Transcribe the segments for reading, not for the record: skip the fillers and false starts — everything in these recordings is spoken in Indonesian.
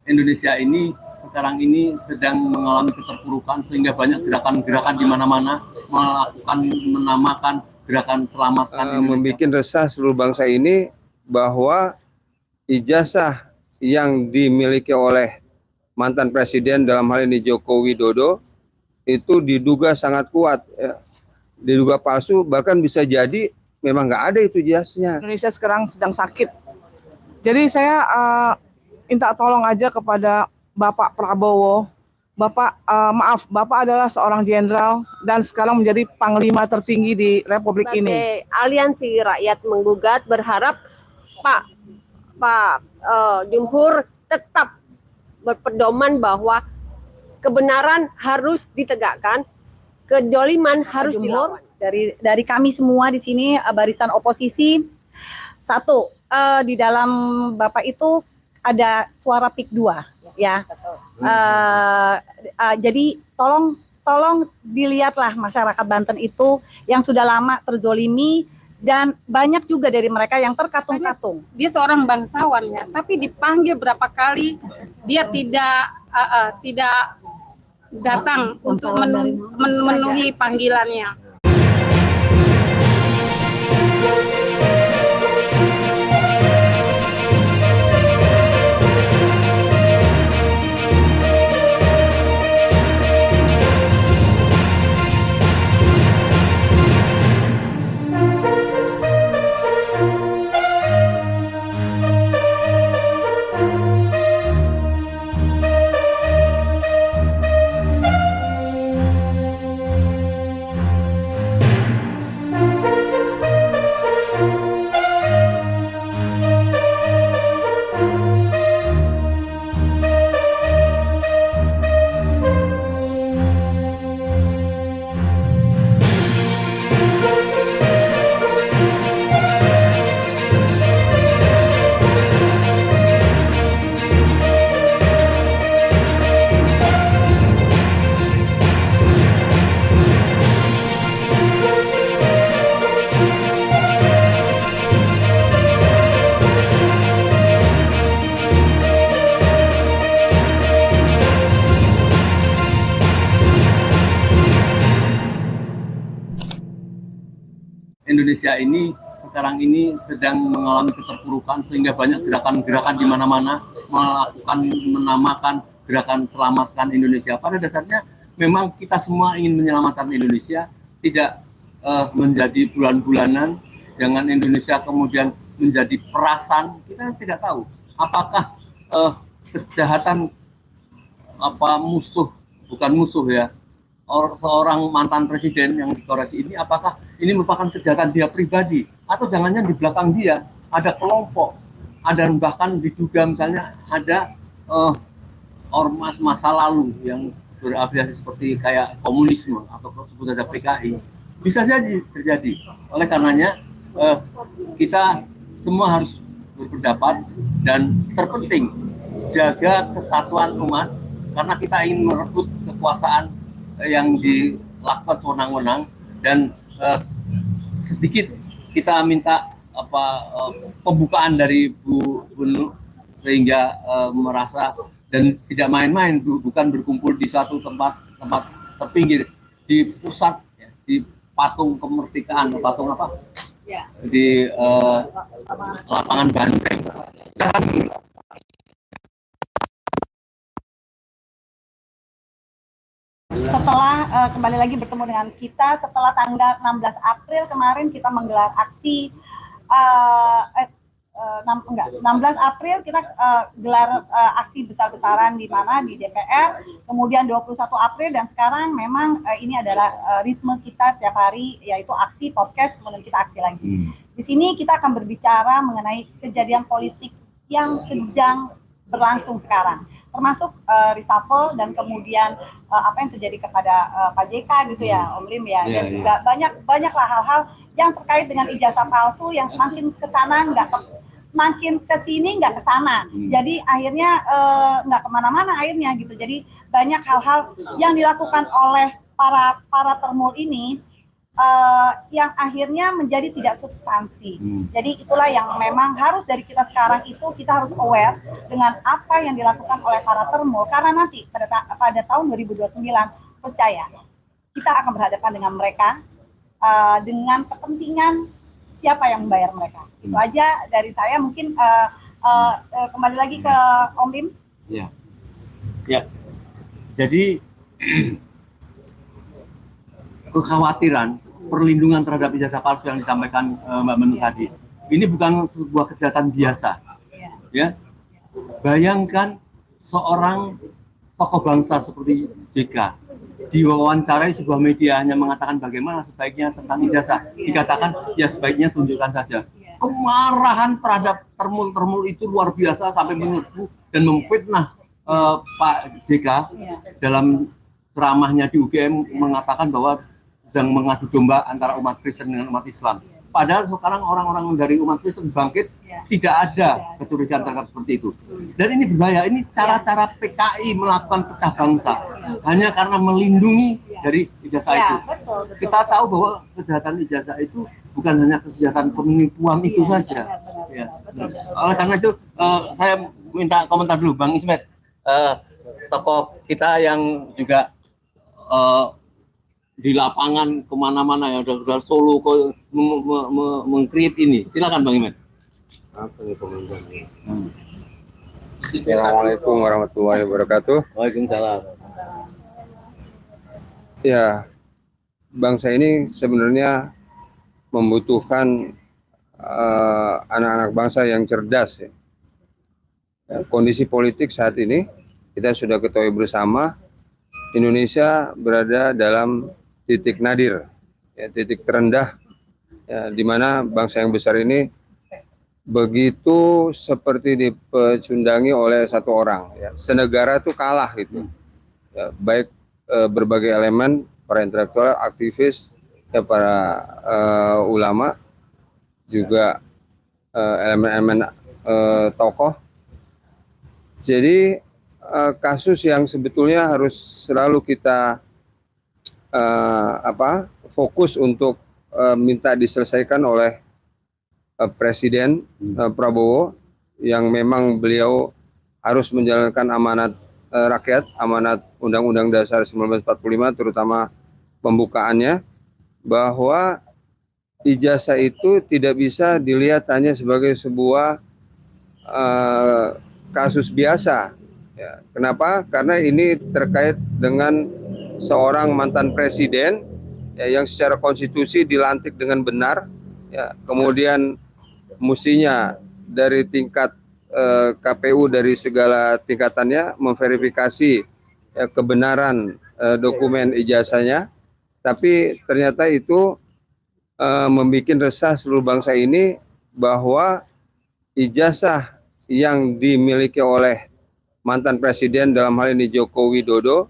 Indonesia ini sekarang ini sedang mengalami keterpurukan sehingga banyak gerakan-gerakan di mana-mana melakukan menamakan gerakan selamatkan Indonesia. Membuat resah seluruh bangsa ini bahwa ijazah yang dimiliki oleh mantan presiden dalam hal ini Joko Widodo itu diduga sangat kuat, ya. Diduga palsu, bahkan bisa jadi memang nggak ada itu ijazahnya. Indonesia sekarang sedang sakit, jadi saya minta tolong aja kepada Bapak Prabowo. Bapak, maaf, Bapak adalah seorang jenderal dan sekarang menjadi panglima tertinggi di Republik ini. Aliansi Rakyat Menggugat berharap Pak Jumhur tetap berpedoman bahwa kebenaran harus ditegakkan, kedzaliman harus dilawan. Dari kami semua di sini barisan oposisi, satu, di dalam Bapak itu ada suara PIK 2 ya. Jadi tolong dilihatlah masyarakat Banten itu yang sudah lama terzolimi dan banyak juga dari mereka yang terkatung-katung. Dia seorang bangsawan ya, tapi dipanggil berapa kali dia tidak datang untuk memenuhi panggilannya. Indonesia ini sekarang ini sedang mengalami keterpurukan sehingga banyak gerakan-gerakan di mana-mana melakukan menamakan gerakan selamatkan Indonesia. Pada dasarnya memang kita semua ingin menyelamatkan Indonesia, tidak menjadi bulan-bulanan, jangan Indonesia kemudian menjadi perasan. Kita tidak tahu apakah kejahatan bukan musuh ya, seorang mantan presiden yang dikoreksi ini, apakah ini merupakan kejahatan dia pribadi atau jangan-jangan di belakang dia ada kelompok, ada bahkan diduga misalnya ada ormas masa lalu yang berafiliasi seperti kayak komunisme atau sebut saja PKI, bisa jadi terjadi. Oleh karenanya kita semua harus berpendapat dan terpenting jaga kesatuan umat karena kita ingin merebut kekuasaan yang dilakukan sewenang-wenang dan sedikit kita minta pembukaan dari Bu Nur sehingga merasa dan tidak main-main, bukan berkumpul di suatu tempat terpinggir di pusat ya, di patung kemerdekaan, patung apa ya, di lapangan Banteng. Setelah kembali lagi bertemu dengan kita setelah tanggal 16 April kemarin kita menggelar aksi 16 April kita gelar aksi besar-besaran di mana di DPR, kemudian 21 April dan sekarang memang ini adalah ritme kita tiap hari, yaitu aksi podcast, kemudian kita aksi lagi. Di sini kita akan berbicara mengenai kejadian politik yang sedang berlangsung sekarang, termasuk reshuffle dan kemudian apa yang terjadi kepada Pak JK gitu ya, Om Lim ya, dan juga banyaklah hal-hal yang terkait dengan ijazah palsu yang semakin ke sana semakin ke sini nggak ke sana, jadi akhirnya nggak kemana-mana akhirnya gitu. Jadi banyak hal-hal yang dilakukan oleh para termul ini yang akhirnya menjadi tidak substansi. Jadi itulah yang memang harus dari kita sekarang itu kita harus aware dengan apa yang dilakukan oleh para termul, karena nanti pada tahun 2029 percaya kita akan berhadapan dengan mereka dengan kepentingan siapa yang membayar mereka. Itu aja dari saya. Mungkin kembali lagi ke Om Bim. Ya, ya. Jadi kekhawatiran perlindungan terhadap ijazah palsu yang disampaikan Mbak Menlu tadi, ini bukan sebuah kejahatan biasa. Ya, bayangkan seorang tokoh bangsa seperti JK diwawancarai sebuah media hanya mengatakan bagaimana sebaiknya tentang ijazah, dikatakan ya sebaiknya tunjukkan saja. Kemarahan terhadap termul-termul itu luar biasa sampai menyerbu dan memfitnah Pak JK dalam ceramahnya di UGM mengatakan bahwa sedang mengadu domba antara umat Kristen dengan umat Islam. Padahal sekarang orang-orang dari umat Kristen bangkit, tidak ada kecurigaan terhadap seperti itu. Dan ini berbahaya. Ini cara-cara PKI melakukan pecah bangsa hanya karena melindungi dari ijazah itu. Kita tahu bahwa kejahatan ijazah itu bukan hanya kejahatan penipuan itu saja. Oleh karena itu saya minta komentar dulu Bang Ismet, tokoh kita yang juga di lapangan kemana-mana ya, udah Solo meng-create ini. Silakan Bang Imet. Assalamualaikum warahmatullahi wabarakatuh. Waalaikumsalam. Ya, bangsa ini sebenarnya membutuhkan anak-anak bangsa yang cerdas. Ya. Kondisi politik saat ini kita sudah ketahui bersama, Indonesia berada dalam titik nadir, ya, titik terendah, ya, di mana bangsa yang besar ini begitu seperti dipecundangi oleh satu orang, ya. Senegara itu kalah gitu, ya, baik berbagai elemen, para intelektual, aktivis, ya, para ulama, juga elemen-elemen tokoh. Jadi kasus yang sebetulnya harus selalu kita fokus untuk minta diselesaikan oleh Presiden Prabowo, yang memang beliau harus menjalankan amanat rakyat, amanat Undang-Undang Dasar 1945, terutama pembukaannya, bahwa ijazah itu tidak bisa dilihat hanya sebagai sebuah kasus biasa. Ya, kenapa? Karena ini terkait dengan seorang mantan presiden, ya, yang secara konstitusi dilantik dengan benar, ya, kemudian mestinya dari tingkat KPU dari segala tingkatannya memverifikasi kebenaran dokumen ijazahnya, tapi ternyata itu membuat resah seluruh bangsa ini bahwa ijazah yang dimiliki oleh mantan presiden dalam hal ini Joko Widodo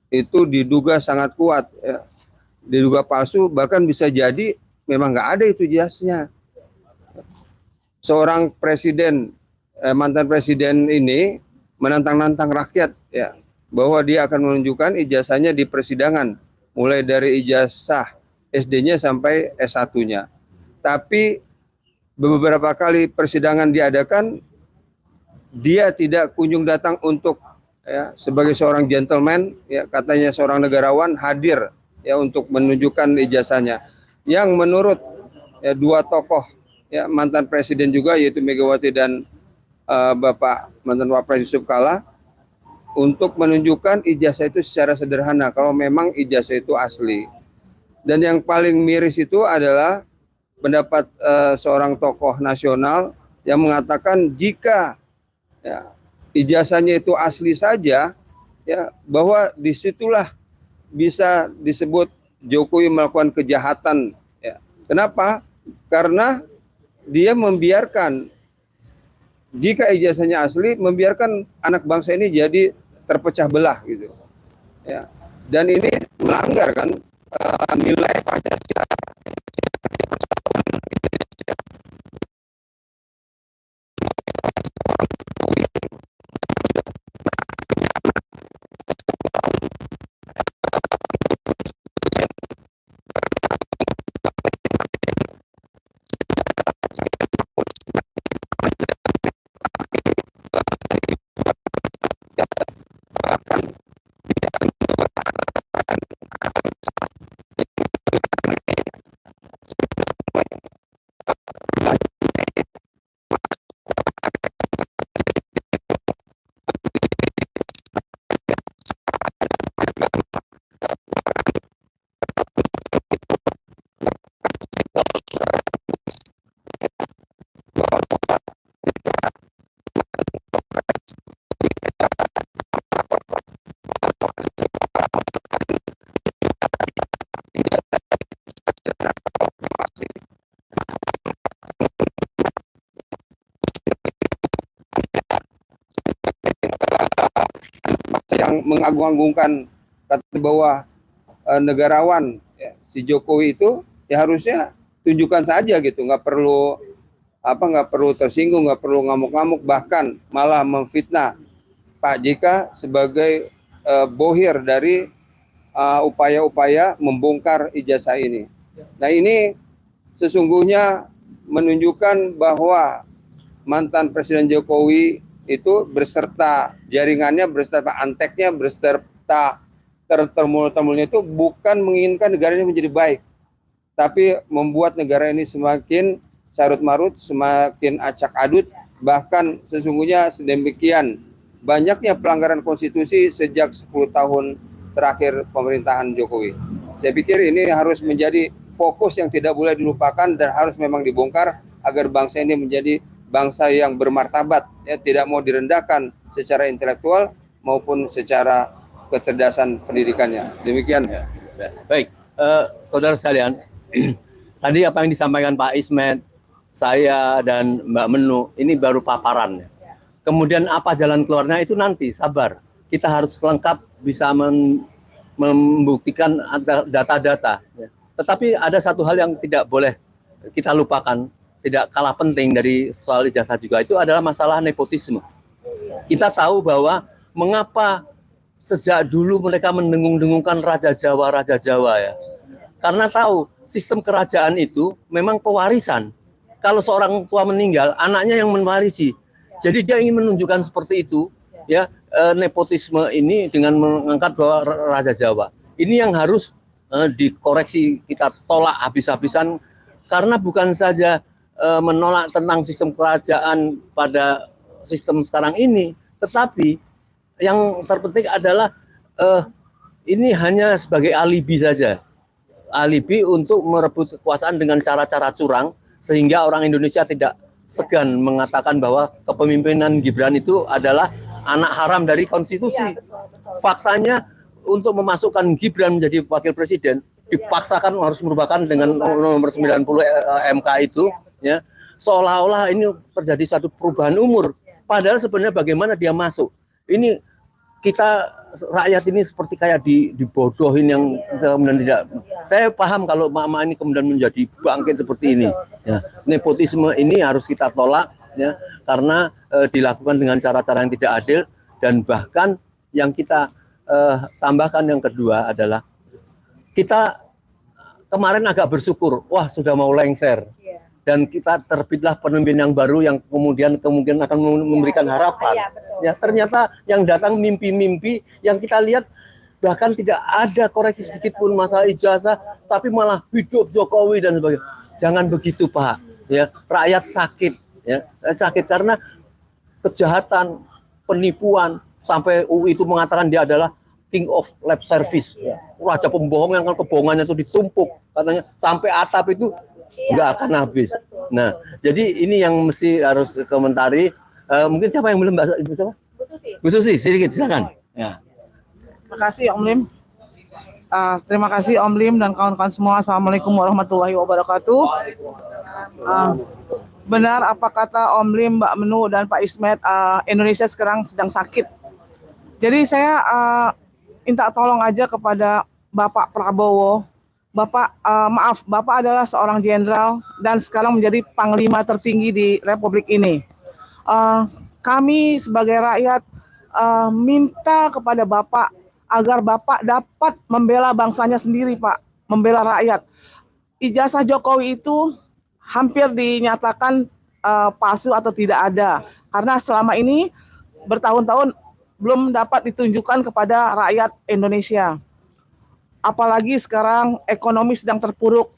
itu diduga sangat kuat, ya. Diduga palsu, bahkan bisa jadi memang nggak ada itu ijazahnya. Seorang presiden, mantan presiden ini menantang-nantang rakyat, ya, bahwa dia akan menunjukkan ijazahnya di persidangan, mulai dari ijazah SD-nya sampai S1-nya. Tapi beberapa kali persidangan diadakan, dia tidak kunjung datang untuk, ya, sebagai seorang gentleman, ya, katanya seorang negarawan, hadir, ya, untuk menunjukkan ijazahnya. Yang menurut, ya, dua tokoh, ya, mantan presiden juga, yaitu Megawati dan Bapak mantan Wapres Yusuf Kala, untuk menunjukkan ijazah itu secara sederhana kalau memang ijazah itu asli. Dan yang paling miris itu adalah pendapat seorang tokoh nasional yang mengatakan jika, ya, ijazahnya itu asli saja, ya, bahwa disitulah bisa disebut Jokowi melakukan kejahatan, ya. Kenapa? Karena dia membiarkan, jika ijazahnya asli, membiarkan anak bangsa ini jadi terpecah belah gitu, ya. Dan ini melanggar kan nilai Pancasila. yang mengagung-agungkan kata bahwa negarawan ya, si Jokowi itu ya harusnya tunjukkan saja gitu, nggak perlu tersinggung, nggak perlu ngamuk-ngamuk, bahkan malah memfitnah Pak JK sebagai bohir dari upaya-upaya membongkar ijazah ini. Nah, ini sesungguhnya menunjukkan bahwa mantan Presiden Jokowi itu berserta jaringannya, berserta anteknya, berserta termul-termulnya itu bukan menginginkan negaranya menjadi baik, tapi membuat negara ini semakin carut-marut, semakin acak-adut, bahkan sesungguhnya sedemikian banyaknya pelanggaran konstitusi sejak 10 tahun terakhir pemerintahan Jokowi. Saya pikir ini harus menjadi fokus yang tidak boleh dilupakan dan harus memang dibongkar agar bangsa ini menjadi bangsa yang bermartabat, ya, tidak mau direndahkan secara intelektual maupun secara kecerdasan pendidikannya. Demikian. Ya. Baik, saudara sekalian, tadi apa yang disampaikan Pak Ismet, saya dan Mbak Menu, ini baru paparan. Kemudian apa jalan keluarnya itu nanti, sabar. Kita harus lengkap bisa membuktikan data-data. Tetapi ada satu hal yang tidak boleh kita lupakan, tidak kalah penting dari soal ijazah juga, itu adalah masalah nepotisme. Kita tahu bahwa mengapa sejak dulu mereka mendengung-dengungkan Raja Jawa ya. Karena tahu sistem kerajaan itu memang pewarisan. Kalau seorang tua meninggal, anaknya yang mewarisi. Jadi dia ingin menunjukkan seperti itu, ya, nepotisme ini dengan mengangkat bahwa Raja Jawa. Ini yang harus dikoreksi, kita tolak habis-habisan, karena bukan saja menolak tentang sistem kerajaan pada sistem sekarang ini, tetapi yang terpenting adalah ini hanya sebagai alibi saja, alibi untuk merebut kekuasaan dengan cara-cara curang, sehingga orang Indonesia tidak segan mengatakan bahwa kepemimpinan Gibran itu adalah anak haram dari konstitusi. Ya, betul. Faktanya untuk memasukkan Gibran menjadi wakil presiden dipaksakan harus merupakan dengan nomor 90 MK itu, ya, seolah-olah ini terjadi satu perubahan umur. Padahal sebenarnya bagaimana dia masuk? Ini kita rakyat ini seperti kayak dibodohin yang kemudian tidak. Saya paham kalau mama ini kemudian menjadi bangkit seperti ini. Ya, nepotisme ini harus kita tolak, ya, karena dilakukan dengan cara-cara yang tidak adil, dan bahkan yang kita tambahkan yang kedua adalah kita kemarin agak bersyukur, wah sudah mau lengser. Dan kita terbitlah pemimpin yang baru yang kemudian kemungkinan akan memberikan harapan. Ya, ternyata yang datang mimpi-mimpi yang kita lihat bahkan tidak ada koreksi sedikit pun masalah ijazah, tapi malah hidup Jokowi dan sebagainya. Jangan begitu, Pak. Ya, rakyat sakit, ya, sakit karena kejahatan, penipuan, sampai UI itu mengatakan dia adalah king of lip service. Ya. Raja pembohong yang kebohongannya itu ditumpuk, katanya sampai atap itu nggak akan habis. Nah, jadi ini yang mesti harus komentari. Mungkin siapa yang belum, Mbak Ibu siapa? Bu Susi, sedikit silakan. Ya. Terima kasih Om Lim. Terima kasih Om Lim dan kawan-kawan semua. Assalamualaikum warahmatullahi wabarakatuh. Benar apa kata Om Lim, Mbak Menu dan Pak Ismet, Indonesia sekarang sedang sakit. Jadi saya minta tolong aja kepada Bapak Prabowo. Bapak, Bapak adalah seorang jenderal dan sekarang menjadi panglima tertinggi di Republik ini. Kami sebagai rakyat minta kepada Bapak agar Bapak dapat membela bangsanya sendiri, Pak, membela rakyat. Ijazah Jokowi itu hampir dinyatakan palsu atau tidak ada, karena selama ini bertahun-tahun belum dapat ditunjukkan kepada rakyat Indonesia. Apalagi sekarang ekonomi sedang terpuruk.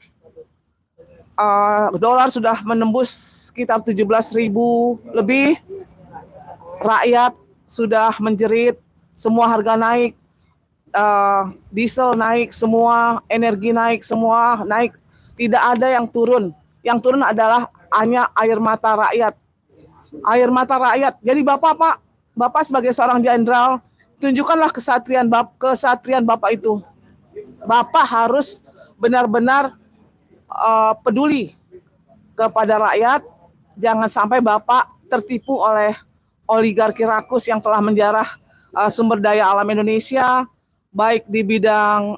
Dolar sudah menembus sekitar 17.000 lebih. Rakyat sudah menjerit, semua harga naik, diesel naik, semua energi naik, semua naik. Tidak ada yang turun. Yang turun adalah hanya air mata rakyat. Air mata rakyat. Jadi Bapak sebagai seorang jenderal, tunjukkanlah kesatria Bapak itu. Bapak harus benar-benar peduli kepada rakyat. Jangan sampai Bapak tertipu oleh oligarki rakus yang telah menjarah sumber daya alam Indonesia, baik di bidang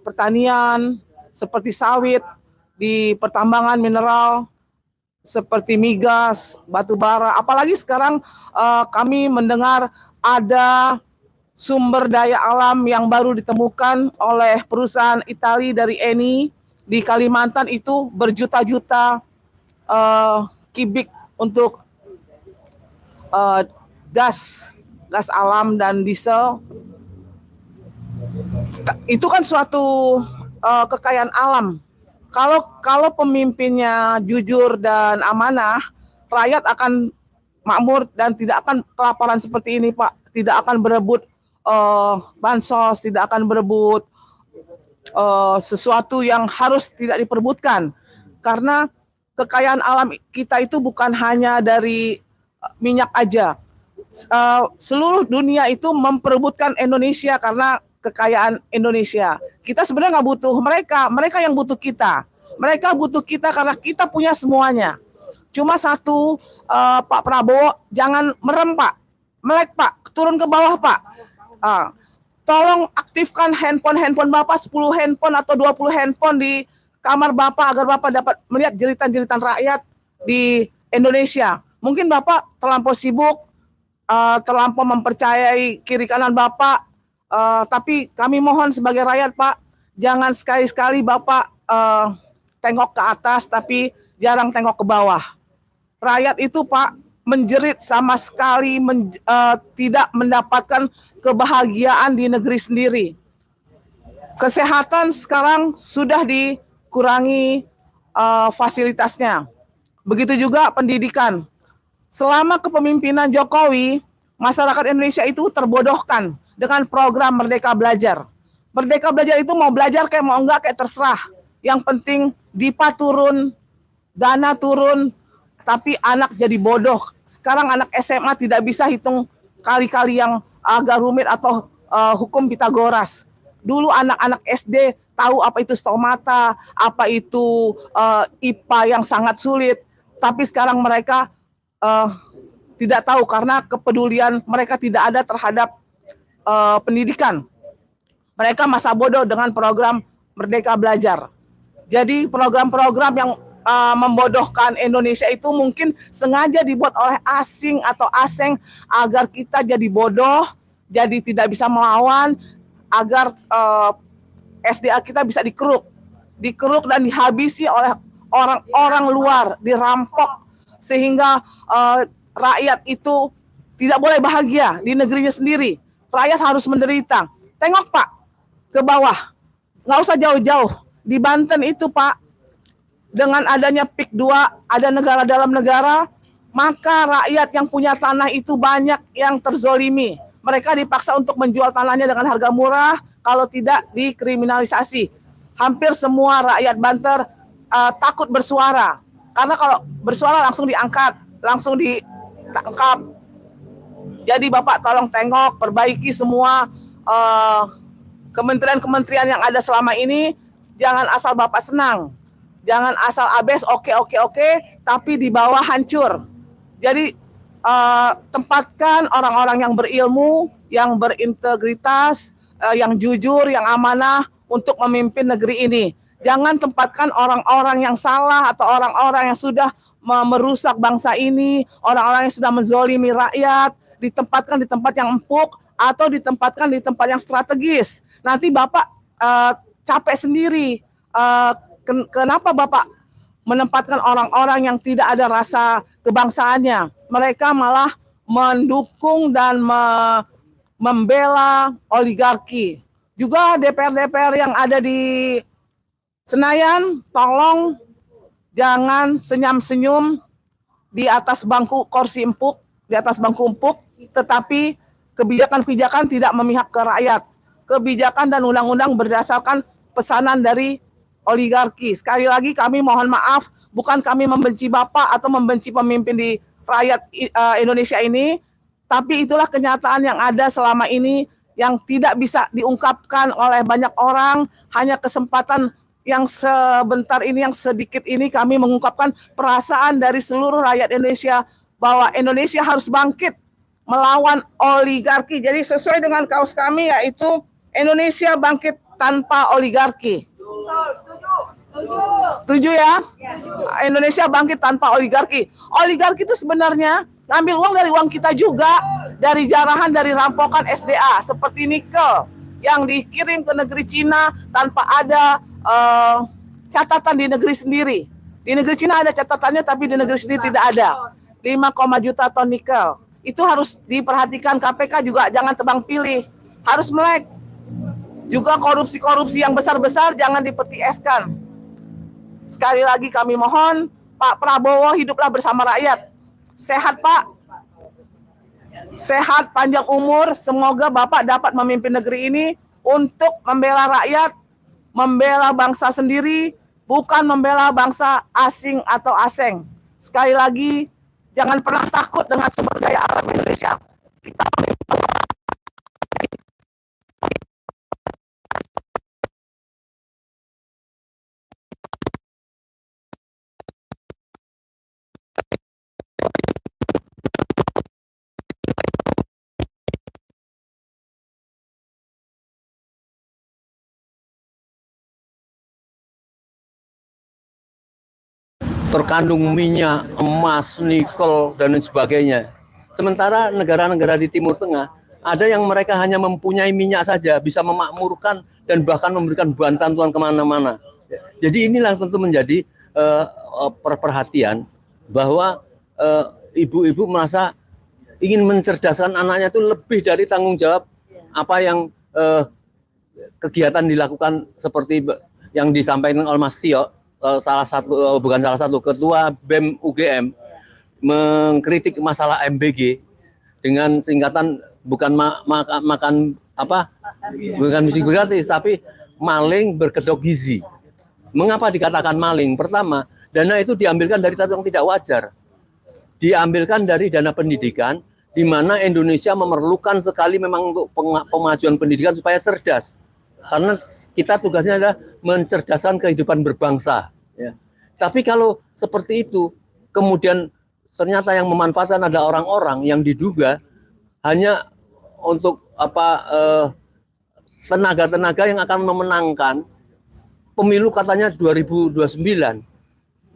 pertanian, seperti sawit, di pertambangan mineral, seperti migas, batu bara. Apalagi sekarang kami mendengar ada sumber daya alam yang baru ditemukan oleh perusahaan Itali dari Eni di Kalimantan, itu berjuta-juta kubik untuk gas alam dan diesel. Itu kan suatu kekayaan alam. Kalau pemimpinnya jujur dan amanah, rakyat akan makmur dan tidak akan kelaparan seperti ini, Pak. Tidak akan berebut bansos, tidak akan berebut sesuatu yang harus tidak diperebutkan. Karena kekayaan alam kita itu bukan hanya dari minyak aja. Seluruh dunia itu memperebutkan Indonesia karena kekayaan Indonesia. Kita sebenarnya nggak butuh mereka yang butuh kita. Mereka butuh kita karena kita punya semuanya. Cuma satu, Pak Prabowo jangan merem, Pak. Melek, Pak. Turun ke bawah, Pak. Tolong aktifkan handphone Bapak, 10 handphone atau 20 handphone di kamar Bapak agar Bapak dapat melihat jeritan-jeritan rakyat di Indonesia. Mungkin Bapak terlampau sibuk, terlampau mempercayai kiri kanan Bapak, tapi kami mohon sebagai rakyat, Pak, jangan sekali-sekali Bapak tengok ke atas tapi jarang tengok ke bawah. Rakyat itu, Pak, menjerit sama sekali tidak mendapatkan kebahagiaan di negeri sendiri. Kesehatan sekarang sudah dikurangi fasilitasnya. Begitu juga pendidikan. Selama kepemimpinan Jokowi, masyarakat Indonesia itu terbodohkan dengan program Merdeka Belajar. Merdeka Belajar itu mau belajar kayak mau enggak kayak terserah. Yang penting DIPA turun, dana turun, tapi anak jadi bodoh. Sekarang anak SMA tidak bisa hitung kali-kali yang agak rumit atau hukum Pitagoras. Dulu anak-anak SD tahu apa itu stomata, apa itu IPA yang sangat sulit. Tapi sekarang mereka tidak tahu karena kepedulian mereka tidak ada terhadap pendidikan. Mereka masa bodoh dengan program Merdeka Belajar. Jadi program-program yang membodohkan Indonesia itu mungkin sengaja dibuat oleh asing atau asing agar kita jadi bodoh, jadi tidak bisa melawan, agar SDA kita bisa dikeruk dan dihabisi oleh orang-orang luar, dirampok, sehingga rakyat itu tidak boleh bahagia di negerinya sendiri. Rakyat harus menderita. Tengok, Pak, ke bawah, nggak usah jauh-jauh. Di Banten itu, Pak, dengan adanya PIK 2, ada negara dalam negara, maka rakyat yang punya tanah itu banyak yang terzolimi. Mereka dipaksa untuk menjual tanahnya dengan harga murah, kalau tidak dikriminalisasi. Hampir semua rakyat Banten takut bersuara, karena kalau bersuara langsung diangkat, langsung ditangkap. Jadi Bapak tolong tengok, perbaiki semua kementerian-kementerian yang ada selama ini. Jangan asal Bapak senang. Jangan asal abes oke, tapi di bawah hancur. Jadi tempatkan orang-orang yang berilmu, yang berintegritas, yang jujur, yang amanah untuk memimpin negeri ini. Jangan tempatkan orang-orang yang salah atau orang-orang yang sudah merusak bangsa ini, orang-orang yang sudah menzolimi rakyat, ditempatkan di tempat yang empuk atau ditempatkan di tempat yang strategis. Nanti Bapak capek sendiri. Kenapa Bapak menempatkan orang-orang yang tidak ada rasa kebangsaannya? Mereka malah mendukung dan membela oligarki. Juga DPR-DPR yang ada di Senayan, tolong jangan senyum-senyum di atas bangku kursi empuk, di atas bangku empuk, tetapi kebijakan-kebijakan tidak memihak ke rakyat. Kebijakan dan undang-undang berdasarkan pesanan dari oligarki. Sekali lagi kami mohon maaf, bukan kami membenci Bapak atau membenci pemimpin di rakyat Indonesia ini, tapi itulah kenyataan yang ada selama ini yang tidak bisa diungkapkan oleh banyak orang. Hanya kesempatan yang sebentar ini, yang sedikit ini, kami mengungkapkan perasaan dari seluruh rakyat Indonesia bahwa Indonesia harus bangkit melawan oligarki. Jadi sesuai dengan kaos kami yaitu Indonesia bangkit tanpa oligarki. Setuju ya? Indonesia bangkit tanpa oligarki. Oligarki itu sebenarnya ngambil uang dari uang kita juga, dari jarahan, dari rampokan SDA seperti nikel yang dikirim ke negeri Cina tanpa ada catatan di negeri sendiri. Di negeri Cina ada catatannya, tapi di negeri sendiri tidak ada. 5, juta ton nikel. Itu harus diperhatikan, KPK juga jangan tebang pilih, harus melek. Juga korupsi-korupsi yang besar-besar jangan dipetieskan. Sekali lagi kami mohon, Pak Prabowo hiduplah bersama rakyat. Sehat Pak, sehat, panjang umur, semoga Bapak dapat memimpin negeri ini untuk membela rakyat, membela bangsa sendiri, bukan membela bangsa asing atau asing. Sekali lagi, jangan pernah takut dengan sumber daya alam Indonesia. Kita terkandung minyak, emas, nikel, dan lain sebagainya. Sementara negara-negara di Timur Tengah, ada yang mereka hanya mempunyai minyak saja, bisa memakmurkan dan bahkan memberikan bantuan kemana-mana. Jadi inilah tentu menjadi perhatian bahwa ibu-ibu merasa ingin mencerdaskan anaknya itu lebih dari tanggung jawab apa yang kegiatan dilakukan seperti yang disampaikan oleh Mas Tio. Bukan salah satu ketua BEM UGM mengkritik masalah MBG dengan singkatan bukan bukan misi gratis, tapi maling berkedok gizi. Mengapa dikatakan maling? Pertama, dana itu diambilkan dari yang tidak wajar, diambilkan dari dana pendidikan, di mana Indonesia memerlukan sekali memang untuk pemajuan pendidikan supaya cerdas, karena kita tugasnya adalah mencerdaskan kehidupan berbangsa. Ya. Tapi kalau seperti itu, kemudian ternyata yang memanfaatkan ada orang-orang yang diduga hanya untuk tenaga-tenaga yang akan memenangkan pemilu katanya 2029.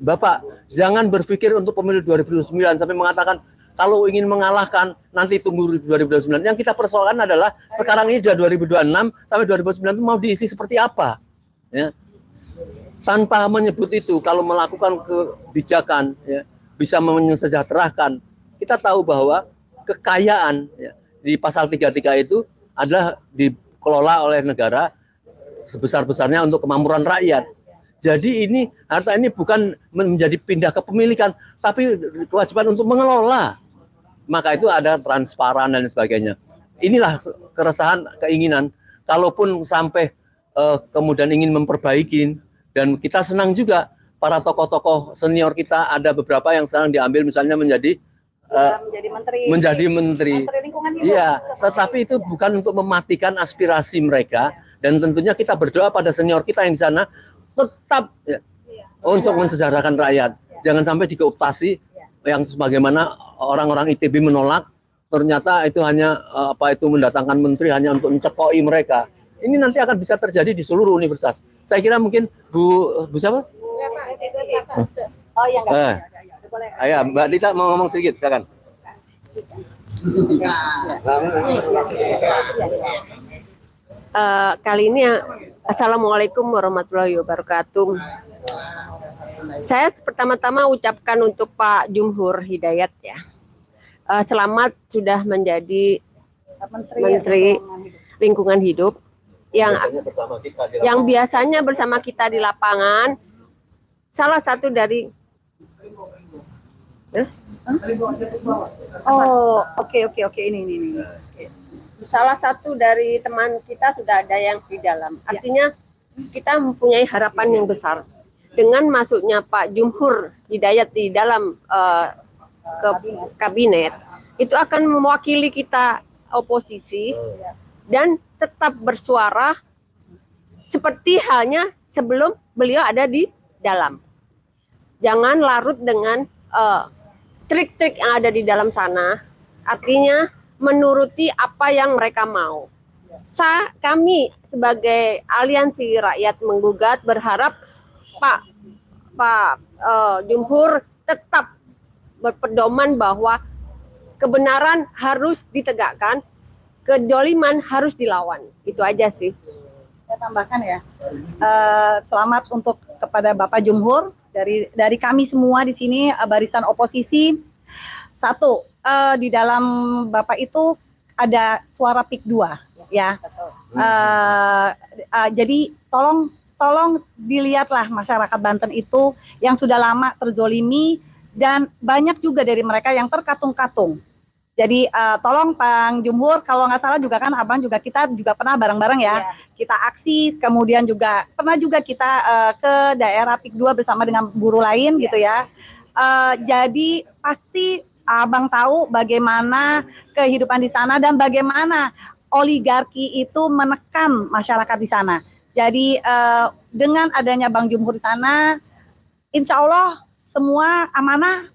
Bapak, jangan berpikir untuk pemilu 2029 sampai mengatakan kalau ingin mengalahkan nanti tunggu 2029. Yang kita persoalkan adalah sekarang ini sudah 2026 sampai 2029 itu mau diisi seperti apa, ya. Tanpa menyebut itu, kalau melakukan kebijakan, ya, bisa mensejahterakan. Kita tahu bahwa kekayaan, ya, di pasal 33 itu adalah dikelola oleh negara sebesar-besarnya untuk kemakmuran rakyat. Jadi ini harta ini bukan menjadi pindah kepemilikan, tapi kewajiban untuk mengelola. Maka itu ada transparan dan sebagainya. Inilah keresahan, keinginan. Kalaupun sampai kemudian ingin memperbaiki, dan kita senang juga para tokoh-tokoh senior kita ada beberapa yang sekarang diambil misalnya menjadi menteri lingkungan hidup. Iya, tetapi itu bukan untuk mematikan aspirasi mereka, dan tentunya kita berdoa pada senior kita yang di sana tetap, ya, untuk mensejahterakan rakyat. Jangan sampai dikooptasi yang sebagaimana orang-orang ITB menolak, ternyata itu hanya mendatangkan menteri hanya untuk mencekoi mereka. Ini nanti akan bisa terjadi di seluruh universitas. Saya kira mungkin Bu siapa? Oh iya, enggak. Ayo, Mbak Dita mau ngomong sedikit, silakan. Kali ini Assalamualaikum warahmatullahi wabarakatuh. Saya pertama-tama ucapkan untuk Pak Jumhur Hidayat, ya. Selamat sudah menjadi Menteri Lingkungan Hidup yang biasanya bersama kita di lapangan. Salah satu dari oke ini. Salah satu dari teman kita sudah ada yang di dalam. Artinya kita mempunyai harapan yang besar dengan masuknya Pak Jumhur Hidayat di dalam kabinet. Itu akan mewakili kita oposisi dan tetap bersuara seperti halnya sebelum beliau ada di dalam. Jangan larut dengan trik-trik yang ada di dalam sana. Artinya menuruti apa yang mereka mau. Kami sebagai aliansi rakyat menggugat berharap Pak Jumhur tetap berpedoman bahwa kebenaran harus ditegakkan, kedoliman harus dilawan. Itu aja sih. Saya tambahkan ya, selamat untuk kepada Bapak Jumhur dari kami semua di sini barisan oposisi. Satu, di dalam Bapak itu ada suara PIK 2 ya. Jadi tolong dilihatlah masyarakat Banten itu yang sudah lama terzolimi dan banyak juga dari mereka yang terkatung-katung. Jadi tolong Pak Jumhur, kalau nggak salah juga kan Abang juga kita juga pernah bareng-bareng ya. Kita aksi, kemudian juga pernah juga kita ke daerah PIK 2 bersama dengan buruh lain gitu ya. Jadi pasti Abang tahu bagaimana kehidupan di sana dan bagaimana oligarki itu menekan masyarakat di sana. Jadi dengan adanya Bang Jumhur di sana, insya Allah semua amanah,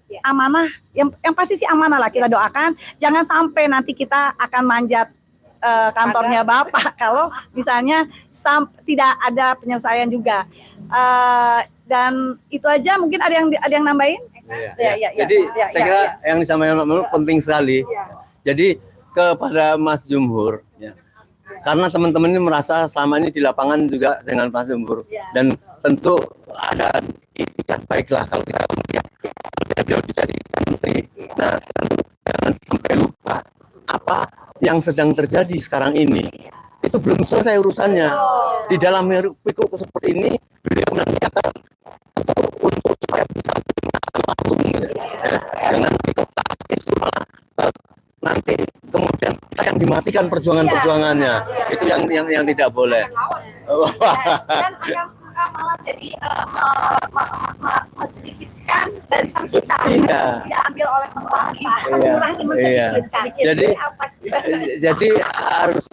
yang pasti sih amanah lah kita doakan. Jangan sampai nanti kita akan manjat kantornya Bapak kalau misalnya tidak ada penyelesaian juga. Dan itu aja, mungkin ada yang nambahin? Jadi saya kira yang disampaikan penting sekali. Jadi kepada Mas Jumhur, ya, karena teman-teman ini merasa selama ini di lapangan juga dengan Mas Jumhur, dan tentu ada itikat baiklah kalau kita melihat beliau dijadikan menteri. Nah, tentu jangan sampai lupa apa yang sedang terjadi sekarang ini. Itu belum selesai urusannya. Di dalam hiruk-pikuk seperti ini, beliau nanti akan untuk supaya bisa langsung dengan dikooptasi malah nanti kemudian kita yang dimatikan perjuangannya. Itu yang tidak boleh. Dan akan malah jadi sedikitkan barisan kita, diambil oleh pengurangi. Jadi harus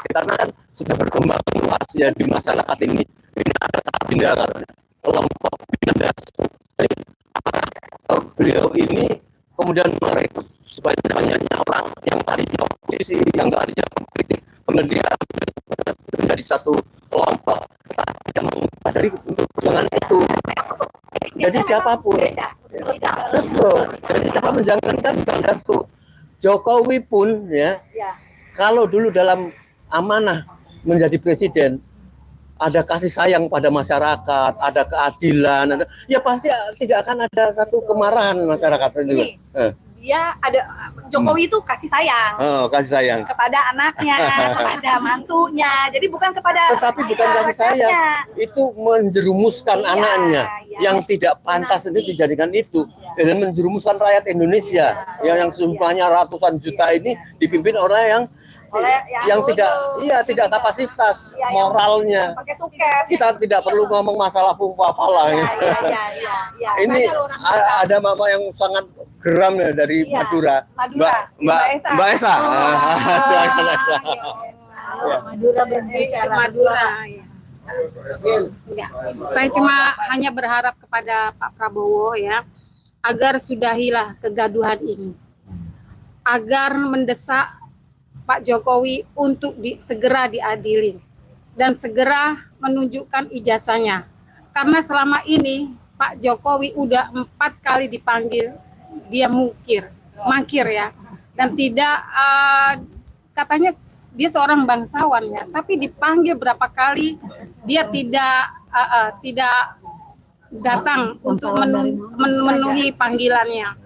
karena kan sudah berkembang luas ya di masyarakat ini. Ini ada pindah kelompok pindah. Beliau ini kemudian merekrut supaya banyaknya orang yang tadinya oposisi, yang tadinya kritik, kemudian dia menjadi satu kelompok yang dari untuk perjuangan itu. Jadi siapapun, betul. Jadi siapa menjangankan Banggasku, Jokowi pun ya, kalau dulu dalam amanah menjadi presiden, ada kasih sayang pada masyarakat, ada keadilan, ya pasti tidak akan ada satu kemarahan masyarakat itu. Dia ada Jokowi itu kasih sayang. Oh, kasih sayang kepada anaknya, kepada mantunya. Jadi bukan kepada bukan kasih sayang. Itu menjerumuskan anaknya yang tidak pantas itu dijadikan itu dan menjerumuskan rakyat Indonesia yang jumlahnya ratusan juta ini dipimpin orang yang tidak kapasitas moralnya. Kita tidak perlu ngomong masalah fufafala. Ini ada mama yang sangat geram ya dari Madura. Mbak Esa. Madura berbicara. Saya cuma hanya berharap kepada Pak Prabowo ya, agar sudahilah kegaduhan ini, agar mendesak Pak Jokowi untuk segera diadili dan segera menunjukkan ijazahnya. Karena selama ini Pak Jokowi udah 4 kali dipanggil, dia mangkir ya, dan tidak katanya dia seorang bangsawan ya, tapi dipanggil berapa kali dia tidak datang untuk memenuhi panggilannya.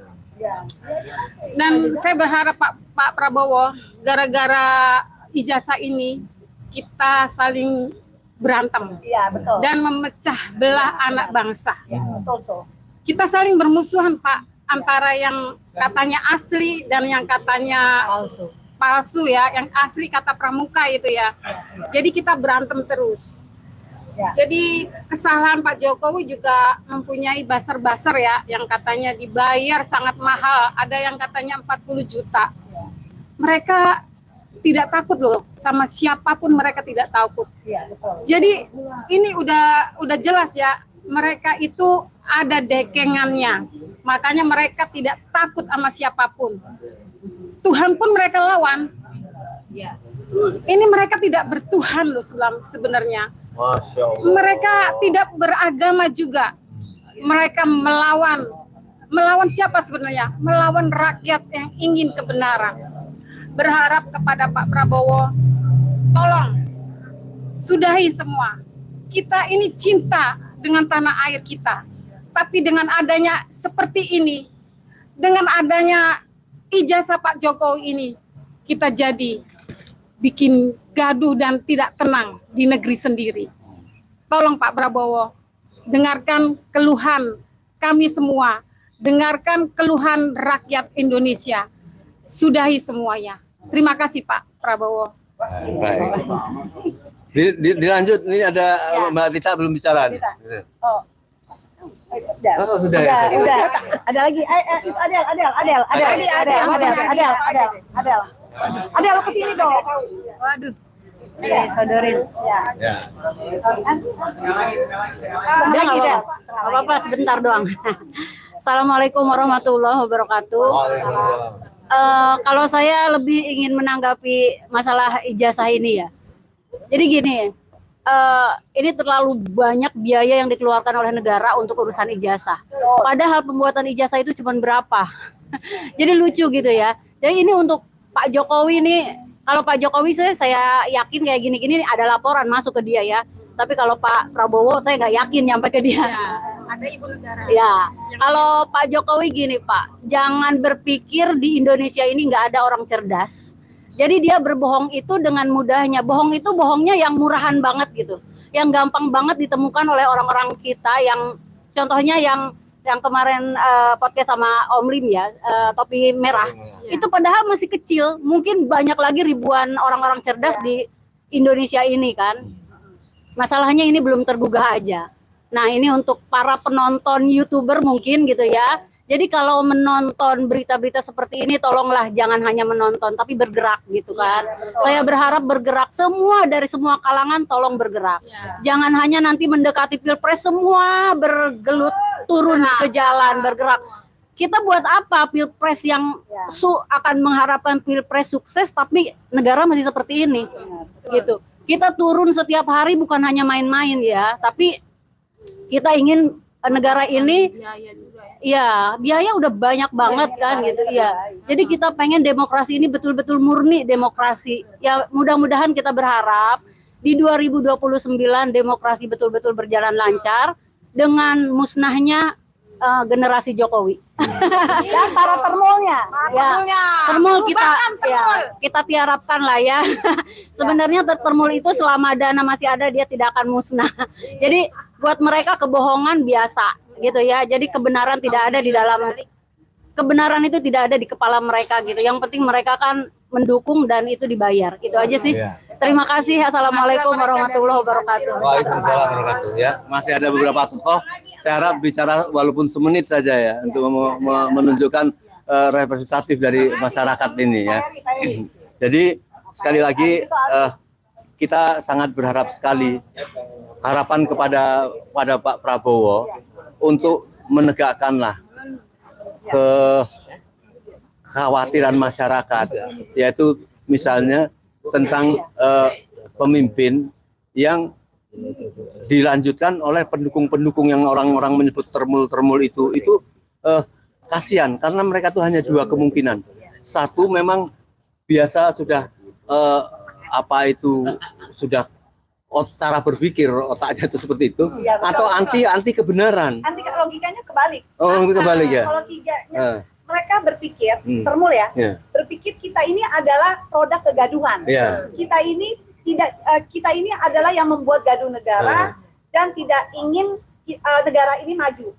Dan saya berharap Pak Prabowo, gara-gara ijazah ini kita saling berantem dan memecah belah anak bangsa. Kita saling bermusuhan Pak, antara yang katanya asli dan yang katanya palsu ya, yang asli kata Pramuka itu ya. Jadi kita berantem terus. Jadi kesalahan Pak Jokowi juga mempunyai basar-basar ya, yang katanya dibayar sangat mahal, ada yang katanya 40 juta. Mereka tidak takut loh, sama siapapun mereka tidak takut. Jadi ini udah jelas ya, mereka itu ada dekengannya, makanya mereka tidak takut sama siapapun. Tuhan pun mereka lawan. Ini mereka tidak bertuhan loh sebenarnya. Masya Allah. Mereka tidak beragama juga. Mereka melawan. Melawan siapa sebenarnya? Melawan rakyat yang ingin kebenaran. Berharap kepada Pak Prabowo, tolong sudahi semua. Kita ini cinta dengan tanah air kita. Tapi dengan adanya seperti ini, dengan adanya ijazah Pak Jokowi ini, kita jadi bikin gaduh dan tidak tenang di negeri sendiri. Tolong Pak Prabowo, dengarkan keluhan kami semua, dengarkan keluhan rakyat Indonesia, sudahi semuanya. Terima kasih Pak Prabowo. Baik. Dilanjut, ini ada Mbak Rita belum bicara. Oh. Sudah ya. Udah. Ada lagi. Itu Adel ke sini dong. Waduh. Sodorin. Ya. Ya. Udah lagi, Del. Apa-apa sebentar doang. Assalamualaikum warahmatullahi wabarakatuh. Kalau saya lebih ingin menanggapi masalah ijazah ini ya. Jadi gini, ini terlalu banyak biaya yang dikeluarkan oleh negara untuk urusan ijazah. Padahal pembuatan ijazah itu cuma berapa. Jadi lucu gitu ya. Jadi ini untuk Pak Jokowi nih, kalau Pak Jokowi saya yakin kayak gini-gini ada laporan masuk ke dia ya. Tapi kalau Pak Prabowo saya nggak yakin nyampe ke dia. Ya, ada ibu negara. Ya, kalau Pak Jokowi gini Pak, jangan berpikir di Indonesia ini nggak ada orang cerdas. Jadi dia berbohong itu dengan mudahnya. Bohong itu bohongnya yang murahan banget gitu. Yang gampang banget ditemukan oleh orang-orang kita yang contohnya yang kemarin podcast sama Om Lim ya, topi merah. Itu padahal masih kecil. Mungkin banyak lagi ribuan orang-orang cerdas di Indonesia ini kan. Masalahnya ini belum tergugah aja. Nah, ini untuk para penonton YouTuber mungkin gitu ya. Jadi kalau menonton berita-berita seperti ini, tolonglah jangan hanya menonton, tapi bergerak gitu kan. Saya berharap bergerak semua dari semua kalangan, tolong bergerak. Jangan hanya nanti mendekati Pilpres semua bergelut turun ke jalan, bergerak. Kita buat apa Pilpres yang akan mengharapkan Pilpres sukses, tapi negara masih seperti ini, gitu. Kita turun setiap hari bukan hanya main-main ya, tapi kita ingin negara ini biaya udah banyak banget kan gitu ya. Jadi kita pengen demokrasi ini betul-betul murni demokrasi. Ya mudah-mudahan kita berharap di 2029 demokrasi betul-betul berjalan lancar dengan musnahnya generasi Jokowi. Dan para termulnya. Termul kita tiarapkan lah ya. Sebenarnya termul itu selama dana masih ada dia tidak akan musnah. Jadi buat mereka kebohongan biasa gitu ya. Jadi kebenaran tidak ada di dalam, kebenaran itu tidak ada di kepala mereka gitu. Yang penting mereka kan mendukung dan itu dibayar. Itu aja sih. Terima kasih. Assalamualaikum warahmatullahi wabarakatuh. Waalaikumsalam warahmatullahi wabarakatuh. Ya, masih ada beberapa tokoh. Saya harap bicara walaupun semenit saja ya untuk menunjukkan representatif dari masyarakat ini ya. Jadi sekali lagi kita sangat berharap sekali harapan kepada Pak Prabowo untuk menegakkanlah kekhawatiran masyarakat, yaitu misalnya tentang pemimpin yang dilanjutkan oleh pendukung-pendukung yang orang-orang menyebut termul itu kasihan karena mereka tuh hanya dua kemungkinan. Satu memang biasa sudah sudah cara berpikir otaknya itu seperti itu, ya, atau anti kebenaran. Anti logikanya kebalik. Oh, kebalik ya. Kalau logikanya mereka berpikir termul ya, berpikir kita ini adalah produk kegaduhan. Kita ini adalah yang membuat gaduh negara dan tidak ingin negara ini maju.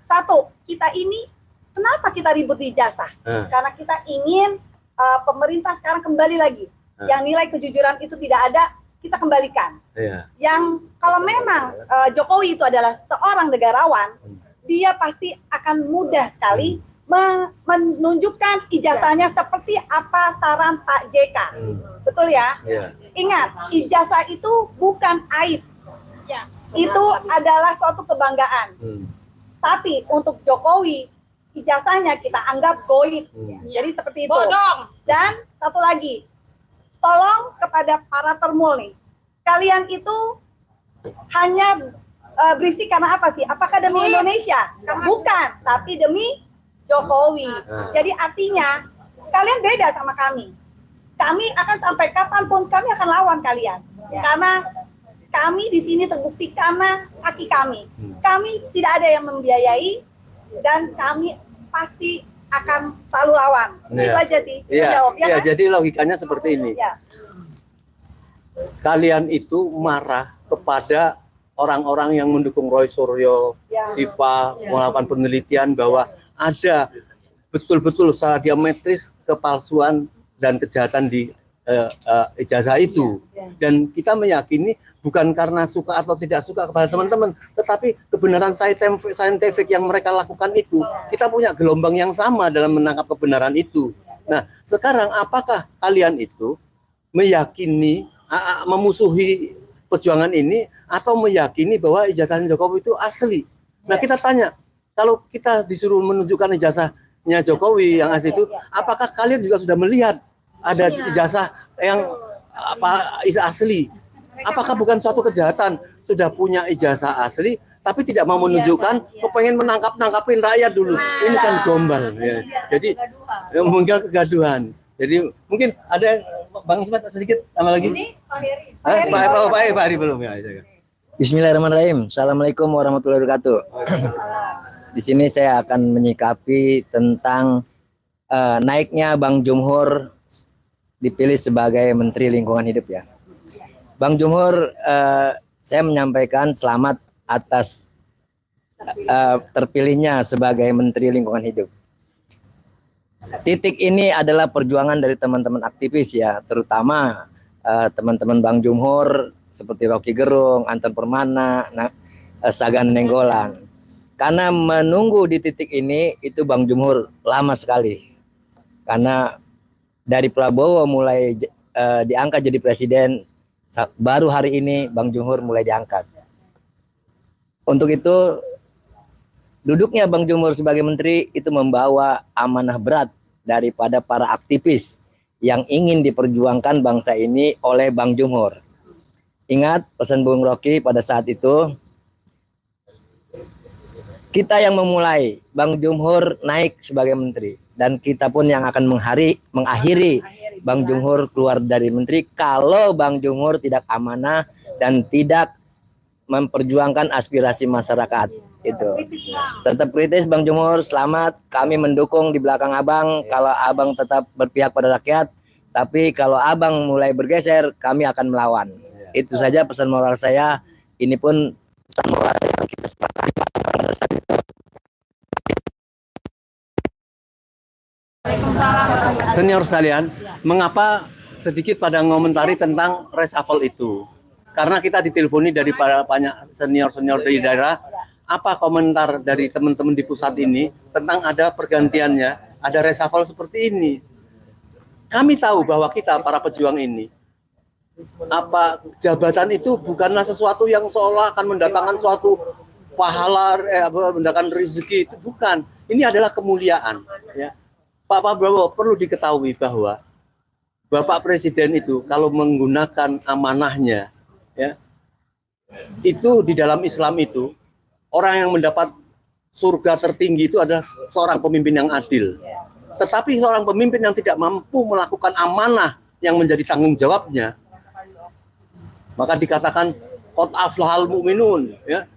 Satu, kita ini kenapa kita ribut di ijazah? Karena kita ingin pemerintah sekarang kembali lagi. Yang nilai kejujuran itu tidak ada, kita kembalikan. Yang kalau memang Jokowi itu adalah seorang negarawan, dia pasti akan mudah sekali menunjukkan ijazahnya seperti apa saran Pak JK. Betul ya? Ingat, ijazah itu bukan aib. Itu adalah suatu kebanggaan. Tapi untuk Jokowi, ijazahnya kita anggap goib. Jadi seperti itu. Bodong. Dan satu lagi, tolong kepada para termul nih, kalian itu hanya berisik karena apa sih? Apakah demi Indonesia? Bukan, tapi demi Jokowi. Jadi artinya kalian beda sama kami. Kami akan sampai kapanpun kami akan lawan kalian. Karena kami di sini terbukti karena kaki kami. Kami tidak ada yang membiayai dan kami pasti akan selalu lawan. Itu aja sih. Iya, Ya, kan? jadi logikanya seperti ini. Ya. Kalian itu marah kepada orang-orang yang mendukung Roy Suryo, Diva, melakukan penelitian bahwa ada betul-betul secara diametris kepalsuan dan kejahatan di ijazah itu. Dan kita meyakini bukan karena suka atau tidak suka kepada teman-teman, tetapi kebenaran saintifik yang mereka lakukan itu, kita punya gelombang yang sama dalam menangkap kebenaran itu. Nah, sekarang apakah kalian itu meyakini, memusuhi perjuangan ini, atau meyakini bahwa ijazahnya Jokowi itu asli? Nah, kita tanya, kalau kita disuruh menunjukkan ijazahnya Jokowi yang asli itu, apakah kalian juga sudah melihat ada ijazah yang asli? Apakah bukan suatu kejahatan sudah punya ijazah asli tapi tidak mau menunjukkan, pengen menangkapin rakyat dulu? Ini kan gombal ya. Jadi mungkin kegaduhan. Jadi mungkin ada Bang Ismat sedikit tambah lagi. Pak Heri belum ya. Bismillahirrahmanirrahim. Assalamualaikum warahmatullahi wabarakatuh. Di sini saya akan menyikapi tentang naiknya Bang Jumhur dipilih sebagai Menteri Lingkungan Hidup ya. Bang Jumhur, saya menyampaikan selamat atas terpilihnya sebagai Menteri Lingkungan Hidup. Titik ini adalah perjuangan dari teman-teman aktivis ya, terutama teman-teman Bang Jumhur seperti Rocky Gerung, Anton Permana, Sagan Nenggolan. Karena menunggu di titik ini itu Bang Jumhur lama sekali. Karena dari Prabowo mulai diangkat jadi presiden, baru hari ini Bang Jumhur mulai diangkat. Untuk itu duduknya Bang Jumhur sebagai menteri itu membawa amanah berat daripada para aktivis yang ingin diperjuangkan bangsa ini oleh Bang Jumhur. Ingat pesan Bung Rocky pada saat itu, kita yang memulai, Bang Jumhur naik sebagai menteri, dan kita pun yang akan mengakhiri Bang Jumhur keluar dari menteri kalau Bang Jumhur tidak amanah dan tidak memperjuangkan aspirasi masyarakat. Itu tetap kritis Bang Jumhur, selamat, kami mendukung di belakang Abang kalau Abang tetap berpihak pada rakyat, tapi kalau Abang mulai bergeser kami akan melawan. Itu saja pesan moral saya. Ini pun pesan moral yang kita sepakati pada saat itu. Senior sekalian, mengapa sedikit pada ngomentari tentang reshuffle itu? Karena kita diteleponi dari para banyak senior-senior di daerah. Apa komentar dari teman-teman di pusat ini tentang ada pergantiannya, ada reshuffle seperti ini? Kami tahu bahwa kita para pejuang ini, apa jabatan itu bukanlah sesuatu yang seolah akan mendatangkan suatu pahala, mendatangkan rezeki, itu bukan. Ini adalah kemuliaan. Ya. Pak Prabowo perlu diketahui bahwa Bapak Presiden itu kalau menggunakan amanahnya, ya, itu di dalam Islam itu orang yang mendapat surga tertinggi itu adalah seorang pemimpin yang adil. Tetapi seorang pemimpin yang tidak mampu melakukan amanah yang menjadi tanggung jawabnya, maka dikatakan qad aflahal mu'minun, ya.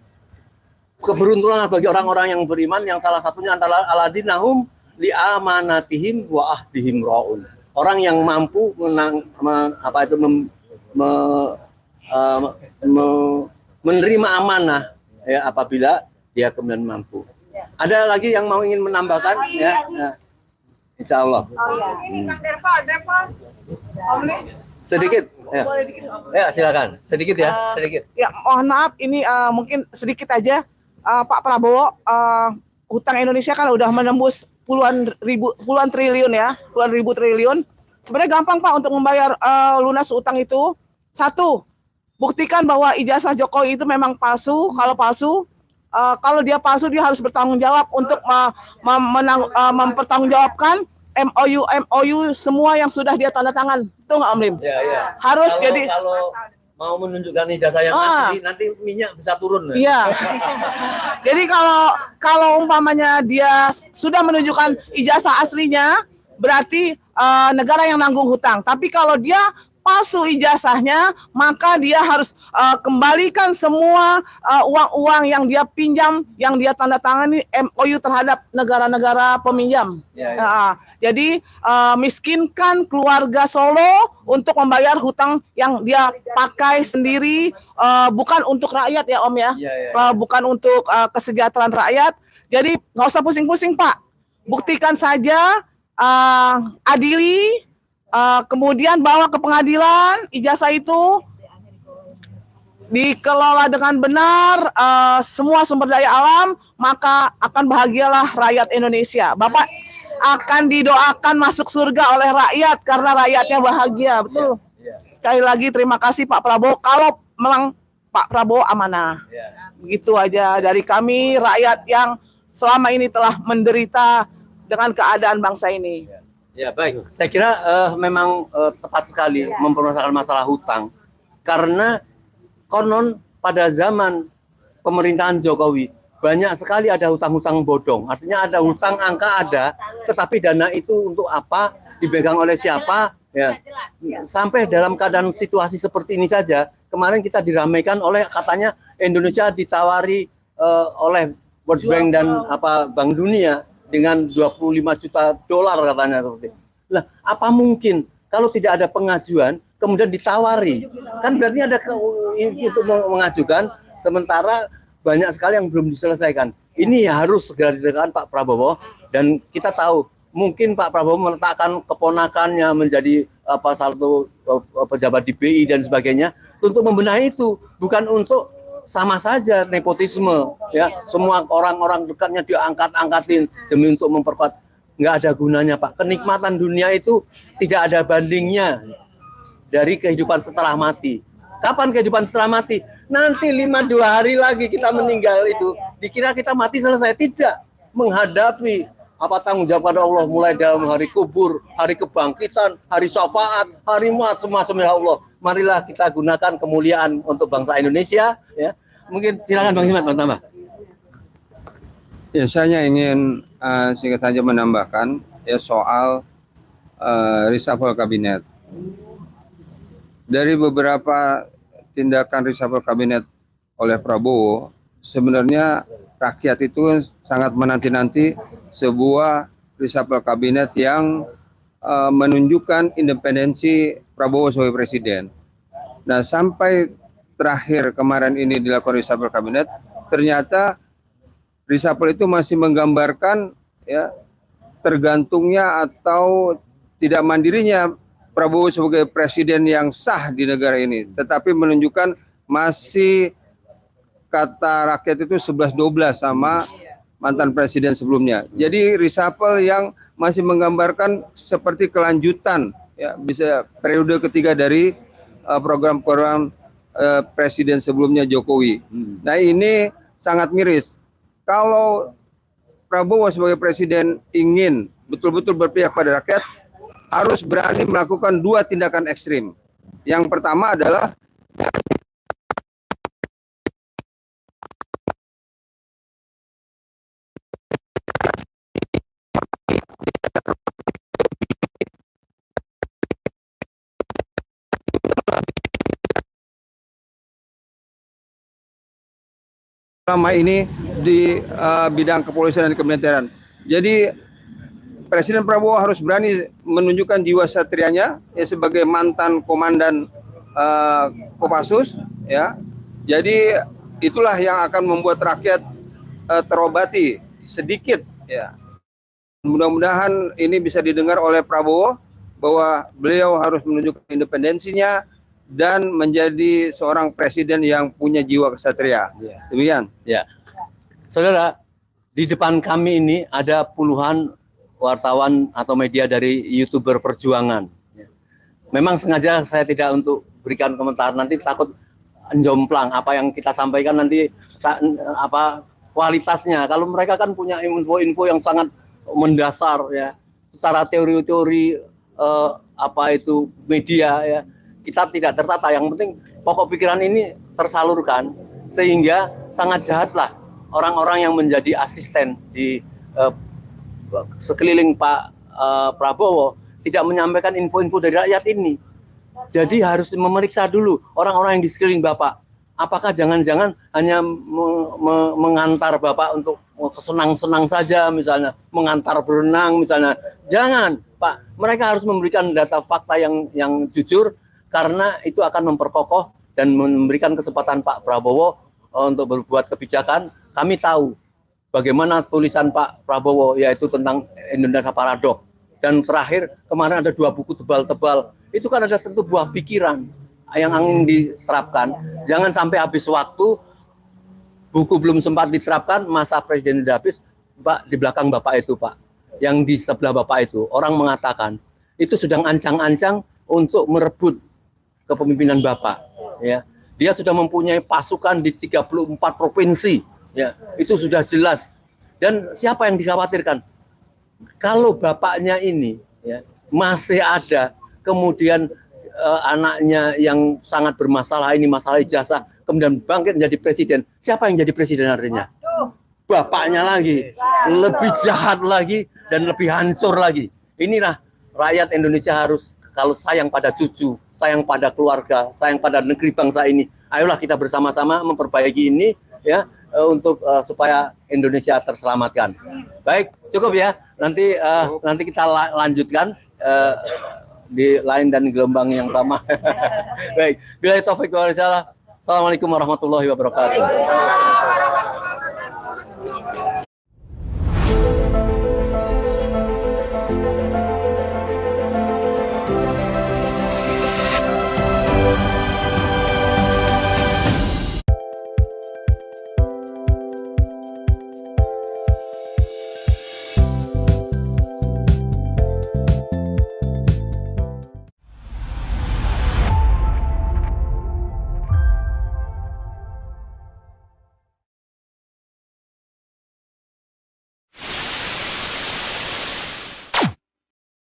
Keberuntungan bagi orang-orang yang beriman, yang salah satunya antara aladinahum li amanatihim wa ahdihim raun. Orang yang mampu menerima amanah, ya, apabila dia kemudian mampu. Ada lagi yang mau ingin menambahkan? Ya, ya. Insya Allah. Ini Bang Derpol. Sedikit. Ya. Ya, silakan. Sedikit ya, sedikit. Ya, mohon maaf ini mungkin sedikit aja. Pak Prabowo, hutang Indonesia kan udah menembus puluhan triliun ya, puluhan ribu triliun. Sebenarnya gampang Pak untuk membayar lunas utang itu. Satu, buktikan bahwa ijazah Jokowi itu memang palsu. Kalau palsu, kalau dia palsu dia harus bertanggung jawab untuk mempertanggungjawabkan MOU semua yang sudah dia tanda tangan. Itu nggak Om Lim? Ya. Harus kalau, jadi kalau mau menunjukkan ijazah yang asli, nanti minyak bisa turun. Iya. Jadi kalau umpamanya dia sudah menunjukkan ijazah aslinya, berarti negara yang nanggung hutang. Tapi kalau dia palsu ijazahnya, maka dia harus kembalikan semua uang-uang yang dia pinjam, yang dia tanda tangani MOU terhadap negara-negara peminjam. Jadi miskinkan keluarga Solo untuk membayar hutang yang dia pakai sendiri, bukan untuk rakyat ya Om ya, bukan untuk kesejahteraan rakyat. Jadi nggak usah pusing-pusing Pak, buktikan saja, adili. Kemudian bawa ke pengadilan, ijazah itu dikelola dengan benar, semua sumber daya alam, maka akan bahagialah rakyat Indonesia. Bapak akan didoakan masuk surga oleh rakyat karena rakyatnya bahagia, betul. Sekali lagi terima kasih Pak Prabowo, kalau memang Pak Prabowo amanah. Begitu aja dari kami, rakyat yang selama ini telah menderita dengan keadaan bangsa ini. Ya baik, saya kira memang tepat sekali mempermasalahkan masalah hutang, karena konon pada zaman pemerintahan Jokowi banyak sekali ada hutang-hutang bodong. Artinya ada hutang angka ada, tetapi dana itu untuk apa, dipegang oleh siapa, ya. Sampai dalam keadaan situasi seperti ini saja, kemarin kita diramaikan oleh katanya Indonesia ditawari oleh World Bank dan Bank Dunia dengan 25 juta dolar katanya seperti. Lah, apa mungkin kalau tidak ada pengajuan kemudian ditawari? Kan berarti ada untuk mengajukan, sementara banyak sekali yang belum diselesaikan. Ini harus segera ditegakkan Pak Prabowo, dan kita tahu mungkin Pak Prabowo meletakkan keponakannya menjadi satu pejabat di BI dan sebagainya untuk membenahi itu, bukan untuk sama saja nepotisme, ya, semua orang-orang dekatnya diangkat-angkatin demi untuk memperkuat. Nggak ada gunanya Pak. Kenikmatan dunia itu tidak ada bandingnya dari kehidupan setelah mati. Kapan kehidupan setelah mati? Nanti 5-2 hari lagi kita meninggal itu. Dikira kita mati selesai. Tidak. Menghadapi tanggung jawab pada Allah, mulai dalam hari kubur, hari kebangkitan, hari syafaat, hari muat, semua-semua ya Allah. Marilah kita gunakan kemuliaan untuk bangsa Indonesia, ya. Mungkin silakan Bang Himad tambah. Ya, saya ingin singkat saja menambahkan ya soal reshuffle kabinet. Dari beberapa tindakan reshuffle kabinet oleh Prabowo, sebenarnya rakyat itu sangat menanti-nanti sebuah reshuffle kabinet yang menunjukkan independensi Prabowo sebagai presiden. Nah, sampai terakhir kemarin ini dilakukan reshuffle kabinet, ternyata reshuffle itu masih menggambarkan ya tergantungnya atau tidak mandirinya Prabowo sebagai presiden yang sah di negara ini, tetapi menunjukkan masih kata rakyat itu 11-12 sama mantan presiden sebelumnya. Jadi reshuffle yang masih menggambarkan seperti kelanjutan ya, bisa periode ketiga dari program-program presiden sebelumnya Jokowi. Nah, ini sangat miris. Kalau Prabowo sebagai presiden ingin betul-betul berpihak pada rakyat, harus berani melakukan 2 tindakan ekstrim. Yang pertama adalah selama ini di bidang kepolisian dan kemiliteran. Jadi Presiden Prabowo harus berani menunjukkan jiwa satrianya ya, sebagai mantan komandan Kopassus ya. Jadi itulah yang akan membuat rakyat terobati sedikit ya. Mudah-mudahan ini bisa didengar oleh Prabowo bahwa beliau harus menunjukkan independensinya dan menjadi seorang presiden yang punya jiwa kesatria. Demikian. Ya, saudara, di depan kami ini ada puluhan wartawan atau media dari YouTuber perjuangan. Memang sengaja saya tidak untuk berikan komentar, nanti takut jomplang apa yang kita sampaikan nanti kualitasnya. Kalau mereka kan punya info-info yang sangat mendasar ya, secara teori-teori apa itu media ya, kita tidak tertata. Yang penting pokok pikiran ini tersalurkan, sehingga sangat jahatlah orang-orang yang menjadi asisten di sekeliling Pak Prabowo tidak menyampaikan info-info dari rakyat ini. Jadi harus memeriksa dulu orang-orang yang di sekeliling Bapak. Apakah jangan-jangan hanya mengantar Bapak untuk senang-senang saja, misalnya mengantar berenang misalnya. Jangan, Pak. Mereka harus memberikan data fakta yang jujur, karena itu akan memperkokoh dan memberikan kesempatan Pak Prabowo untuk berbuat kebijakan. Kami tahu bagaimana tulisan Pak Prabowo, yaitu tentang Indonesia Paradok. Dan terakhir kemarin ada 2 buku tebal-tebal. Itu kan ada satu buah pikiran yang ingin diterapkan. Jangan sampai habis waktu, buku belum sempat diterapkan, masa presiden sudah habis. Pak, di belakang Bapak itu, Pak, yang di sebelah Bapak itu, orang mengatakan itu sedang ancang-ancang untuk merebut kepemimpinan Bapak. Ya, dia sudah mempunyai pasukan di 34 provinsi. Ya, itu sudah jelas. Dan siapa yang dikhawatirkan? Kalau bapaknya ini ya, masih ada, kemudian anaknya yang sangat bermasalah, ini masalah ijazah, kemudian bangkit menjadi presiden, siapa yang jadi presiden artinya? Bapaknya lagi, lebih jahat lagi dan lebih hancur lagi. Inilah rakyat Indonesia harus, kalau sayang pada cucu, sayang pada keluarga, sayang pada negeri bangsa ini, ayolah kita bersama-sama memperbaiki ini ya, untuk supaya Indonesia terselamatkan. Baik, cukup ya. Nanti kita lanjutkan di lain dan gelombang yang sama. Baik, billahi taufik wal hidayah. Assalamualaikum warahmatullahi wabarakatuh.